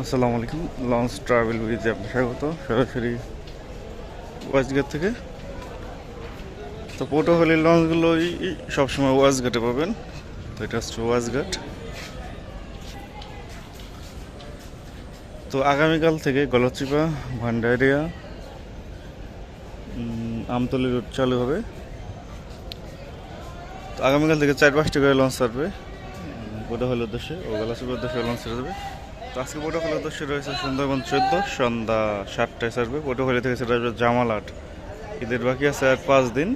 আসসালামু আলাইকুম। Launch travel উইথে আপনার স্বাগত, সরাসরি ওয়াজঘাট থেকে। তো পটুয়াখালীর লঞ্চগুলোই সবসময় ওয়াজঘাটে পাবেন। তো এটা হচ্ছে ওয়াজঘাট। তো আগামীকাল থেকে গলাচিপা, ভান্ডারিয়া, আমতলী রুট চালু হবে। তো আগামীকাল থেকে 4-5টি করে লঞ্চ ছাড়বে পটুয়াখালীর উদ্দেশ্যে ও গলাচিপার উদ্দেশ্যে লঞ্চ ছেড়ে দেবে। তো আজকে পটুয়াখালীর উদ্দেশ্যে রয়েছে সুন্দরবন 14, সন্ধ্যা 7টায় ছাড়বে। পটুয়াখালী থেকে সেটা আসবে জামালহাট। ঈদের বাকি আছে আর 5 দিন।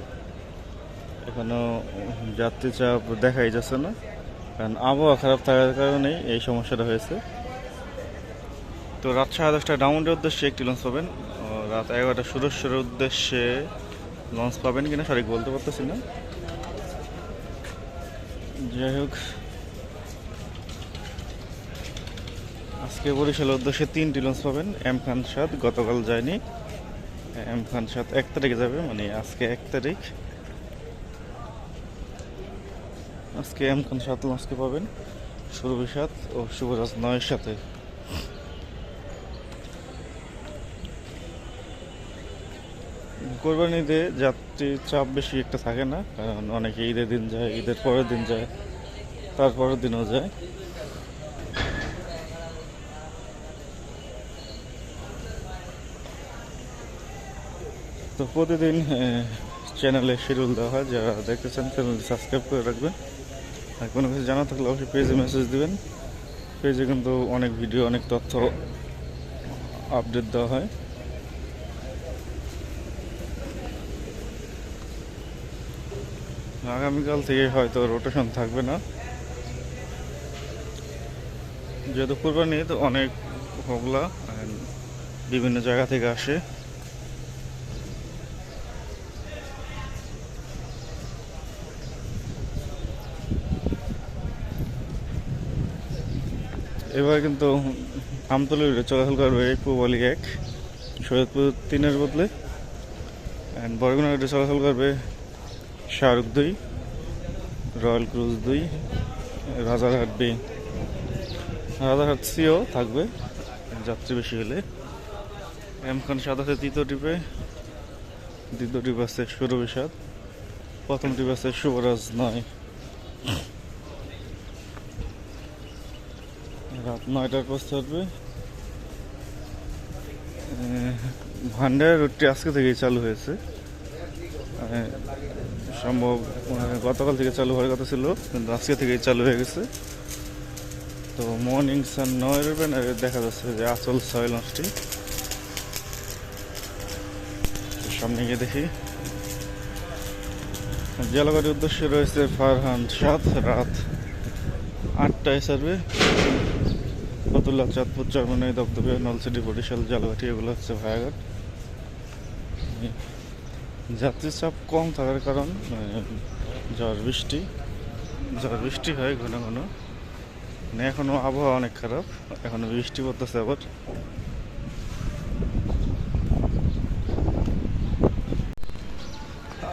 এখনও যাত্রী চাপ দেখাই যাচ্ছে না, কারণ আবহাওয়া খারাপ থাকার কারণেই এই সমস্যাটা হয়েছে। তো রাত 10:30টায় ডাউনের উদ্দেশ্যে একটি লঞ্চ পাবেন, রাত 11টা সুরেশ্বরের উদ্দেশ্যে লঞ্চ পাবেন কিনা সঠিক বলতে পারতেছি না। যাই হোক, আজকে বরিশালের উদ্দেশ্যে 3টি লঞ্চ পাবেন। এম খান 7 গতকাল যায়নি, এম খান 7 1 তারিখে যাবে, মানে আজকে 1 তারিখ। আজকে এম খান 7 লঞ্চকে পাবেন সুরভি 7 ও শুভরাজ 9-এর সাথে। কোরবানি ঈদে যাত্রীর চাপ বেশি একটা থাকে না, কারণ অনেকে ঈদের দিন যায়, ঈদের পরের দিন যায়, তারপরের দিনও যায়। তো প্রতিদিন চ্যানেলে শিডিউল দেওয়া হয়, যারা দেখতেছেন চ্যানেলটি সাবস্ক্রাইব করে রাখবেন। আর কোনো কিছু জানা থাকলে অবশ্যই পেজে মেসেজ দেবেন। পেজে কিন্তু অনেক ভিডিও, অনেক তথ্য আপডেট দেওয়া হয়। আগামীকাল থেকে হয়তো রোটেশন থাকবে না, যেহেতু কুরবানি তো অনেক হোগলা বিভিন্ন জায়গা থেকে আসে। এবার কিন্তু আমতলী চলাচল করবে পূবালী 1, সৈয়দপুর 3-এর বদলে, অ্যান্ড বরগুনা রুটে চলাচল করবে Shahrukh 2, royal cruise 2, Rajarhat B, Rajarhat Cও থাকবে যাত্রী বেশি হলে। এম খান 7 আছে তৃতীয় ট্রিপে, দ্বিতীয় ট্রিপ আছে সুরভি 7, প্রথম ট্রিপ আছে শুভরাজ 9। রাত 9টার পর ছাড়বে। ভান্ডার রুটটি আজকে থেকেই চালু হয়েছে, সম্ভব গতকাল থেকে চালু হওয়ার কথা ছিল, কিন্তু আজকে থেকেই চালু হয়ে গেছে। তো মর্নিং সান 9 ব্যানারে দেখা যাচ্ছে যে আচল 6 লঞ্চটি। সামনে গিয়ে দেখি। জেলাবাড়ির উদ্দেশ্যে রয়েছে ফারহান 7, রাত 8টায় ছাড়বে। ফতুল্লা, চাঁদপুর, চরমনাই, দপদপে, নলছিটি, বরিশাল, জালঘাটি এগুলো হচ্ছে ভায়াঘাট। যাত্রীর চাপ কম থাকার কারণ ঝড় বৃষ্টি হয় ঘন ঘন, মানে এখনও আবহাওয়া অনেক খারাপ, এখনও বৃষ্টি পড়তেছে। আবার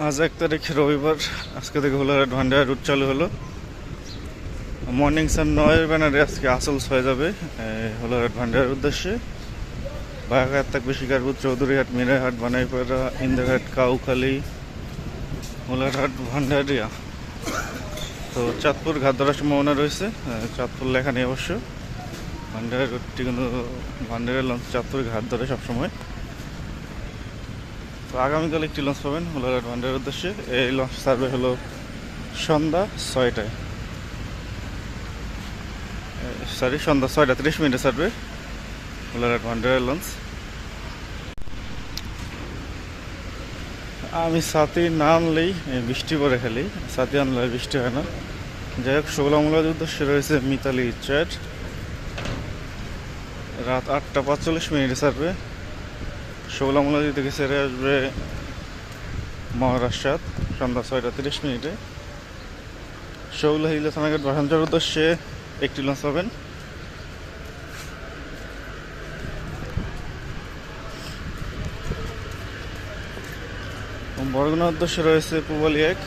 আজ 1 তারিখ রবিবার, আজকে থেকে হোলারহাট ভান্ডার রুট চালু হলো। মর্নিং সান 9 ব্যানারে আজকে আসল 6 যাবে হোলারহাট ভান্ডারের উদ্দেশ্যে। বাঘাঘাট থাকবে শিকারপুর, চৌধুরীহাট, মিরাহাট, বানাইপাড়া, ইন্দ্রঘাট, কাউখালী, হোলারহাট, ভান্ডারিয়া। তো চাঁদপুর ঘাট ধরার সম্ভাবনা রয়েছে, চাঁদপুর লেখা নেই অবশ্য। ভান্ডারের রুটটি কিন্তু ভান্ডারের লঞ্চ চাঁদপুর ঘাট ধরে সবসময়। তো আগামীকাল একটি লঞ্চ পাবেন হোলারহাট ভান্ডারের উদ্দেশ্যে। এই লঞ্চ সার্ভে হলো সন্ধ্যা 6টায়, সন্ধ্যা 6টা 30 মিনিটে ছাড়বে হোলারহাট ভান্ডারের লঞ্চ। আমি ছাতি না আনলেই বৃষ্টি পড়ে, খালি ছাতি আনলে বৃষ্টি হয় না। যাই হোক, ষোলামূলার উদ্দেশ্যে রয়েছে মিতালি 4, রাত 8টা 45 মিনিটে ছাড়বে। ষোলামূলাদি থেকে ছেড়ে আসবে মহারাজ 7, সন্ধ্যা 6টা 30 মিনিটে। শৌলাহিলা থানাঘাট ভাষাঞ্চর উদ্দেশ্যে একটি লঞ্চ পাবেন। বরগুনার উদ্দেশ্যে রয়েছে পূবালী 1,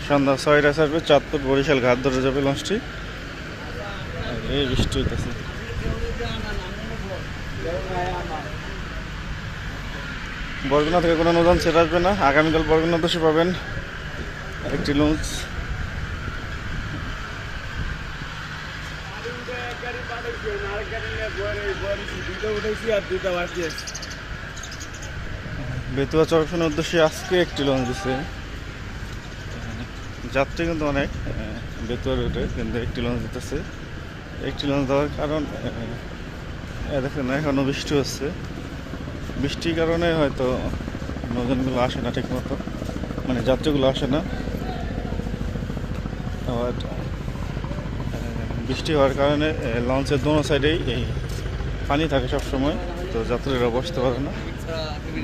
সন্ধ্যা 6টায় ছাড়বে। চাঁদপুর বরিশাল ঘাট ধরে যাবে লঞ্চটি। এই বৃষ্টি হইতেছে। বরগুনা থেকে কোনো নতুন সেট আসবে না, আগামীকাল বরগুনা দোষে পাবেন একটি লঞ্চ। বেতুয়া চরফের উদ্দেশ্যে আজকে একটি লঞ্চ দিচ্ছে। যাত্রী কিন্তু অনেক বেতুয়া রুটে, কিন্তু একটি লঞ্চ দিতেছে। একটি লঞ্চ দেওয়ার কারণ দেখেন এখনও বৃষ্টি হচ্ছে, বৃষ্টির কারণে হয়তো নৌযানগুলো আসে না ঠিক মতো, মানে যাত্রীগুলো আসে না। আবার বৃষ্টি হওয়ার কারণে লঞ্চের দোনো সাইডেই এই পানি থাকে সবসময়, তো যাত্রীরা বসতে পারে না।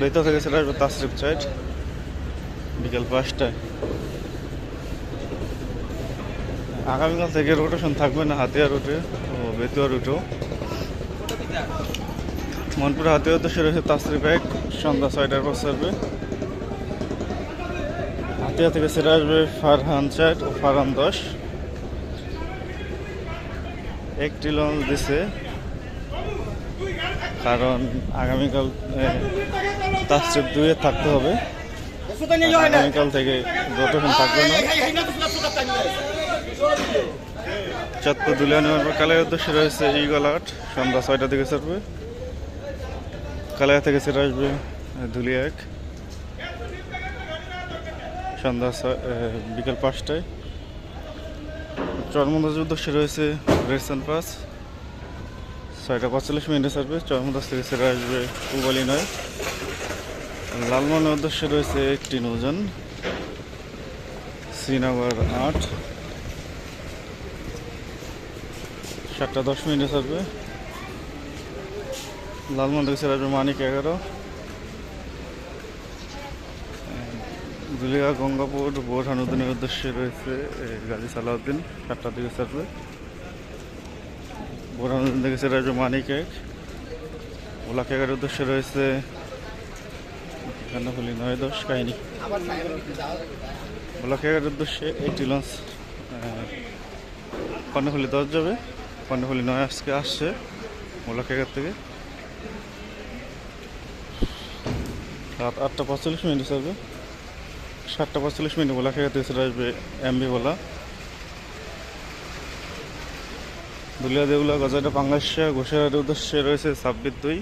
বেতুয়া থেকে চলে আসবে তাসরিফ সাইড বিকেল 5টায়। আগামীকাল থেকে রোটেশন থাকবে না হাতিয়া রুটে ও বেতুয়া রুটেও। মনপুরে হাতিয়া উদ্দেশ্যে রয়েছে তাসরিফ 1 সন্ধ্যা 6টার পর ছাড়বে। হাতিয়া থেকে ছেড়ে আসবে ফারহান 4 ও ফারহান 10। একটি লঞ্চ দিছে কারণ আগামীকাল তাসরিফ 2-এ থাকতে হবে। আগামীকাল থেকে রোটেশন থাকবে না। চাঁদপুর দুলিয়া নেওয়ার পর কালাইয়ের উদ্দেশ্যে রয়েছে ইগল 8 সন্ধ্যা 6টা থেকে ছাড়বে। কালাইয়া থেকে ছেড়ে আসবে দুলিয়া 1 সন্ধ্যা বিকেল 5টায়। চরমন্দাজের উদ্দেশ্যে রয়েছে রেডসান 5 6টা 45 ছাড়বে। চরমন্দাজ থেকে ছেড়ে আসবে পুবালি 9। লালমনের উদ্দেশ্যে রয়েছে একটি নৌযান শ্রীনগর 8 7টা 10 ছাড়বে। লালমন থেকে ছেড়ে আসবে মানিক 11। দুলিয়া গঙ্গাপুর বোরহানুদ্দিনের উদ্দেশ্যে রয়েছে গাজী সালাউদ্দিন 7টার দিকে ছাড়বে। বোরহানুদ্দিন থেকে ছেড়ে আসবে মানিক 1। ওলা 11 উদ্দেশ্যে রয়েছে কান্নাফুলি 9-10 কাহিনী। ওলা 11 উদ্দেশ্যে একটি লঞ্চ কর্ণফুলি 10 যাবে। কর্ণফুলি 9 আজকে আসছে ওলা 11 থেকে। রাত 8টা 45 ছাড়বে। 7টা 45 ওলা 11 থেকে ছেড়ে আসবে এমবি ওলা। দুলিয়া দেউলা গজাটা পাঙ্গাসা ঘোষের উদ্দেশ্যে রয়েছে 26-2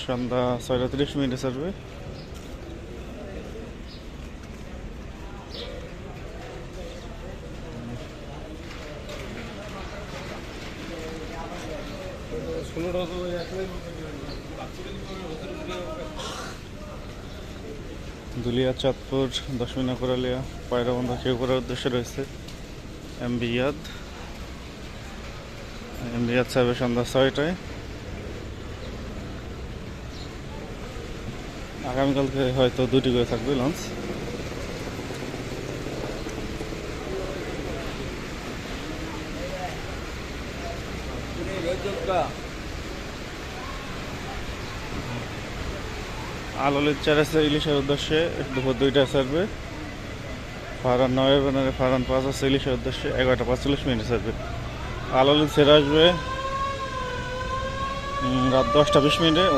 সন্ধ্যা 6টা 30 ছাড়বে। দুলিয়া চাঁদপুর 10 মিনা কোরালিয়া পায়রা বন্ধ কেউ করার উদ্দেশ্যে রয়েছে এমবি ইয়াদ। এমবি ইয়াদ ছাড়বে সন্ধ্যা 6টায়। আগামীকালকে হয়তো 2টি করে থাকবে লঞ্চ। আলোলির 4 আছে ইলিশের উদ্দেশ্যে দুপুর 2টায় ছাড়বে। ফারহান 9 ব্যানারে ফারহান 5 আছে ইলিশের উদ্দেশ্যে 11টা 45 ছাড়বে। আলোলির ছেড়ে আসবে রাত 10টা 20 ও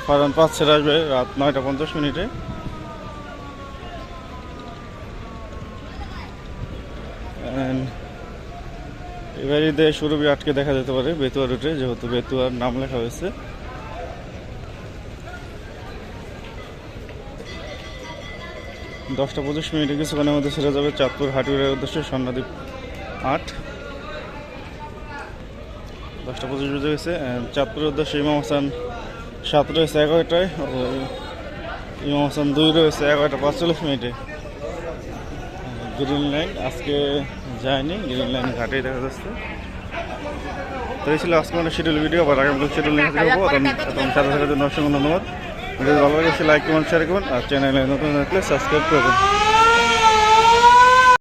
ফারহান 5 ছেড়ে আসবে রাত 9টা 50। এবার ঈদে সুরভি আটকে দেখা যেতে পারে বেতুয়া রুটে, যেহেতু বেতুয়ার নাম লেখা হয়েছে। দশটা 25 কিছুক্ষণের মধ্যে ছেড়ে যাবে চাঁদপুর হাটুরের উদ্দেশ্যে স্বর্ণদ্বীপ 8। 10টা 25 বেজে গেছে। চাঁদপুরের উদ্দেশ্যে ইমাম হাসান 7 রয়েছে 11টায় ও ইমাম হাসান 2 রয়েছে 11টা 45। গ্রিন লাইন আজকে যায়নি, গ্রিন লাইন ঘাটেই দেখা যাচ্ছে। তো এই ছিল আজকে আমাদের শিডিউল ভিডিও। আবার আগামী শিডিউল নিয়ে থাকবো। তখন সাথে থাকার জন্য অসংখ্য ধন্যবাদ। ভিডিও ভালো লাগে লাইক কমেন্ট শেয়ার করবেন, আর চ্যানেলে নতুন থাকলে সাবস্ক্রাইব করবেন।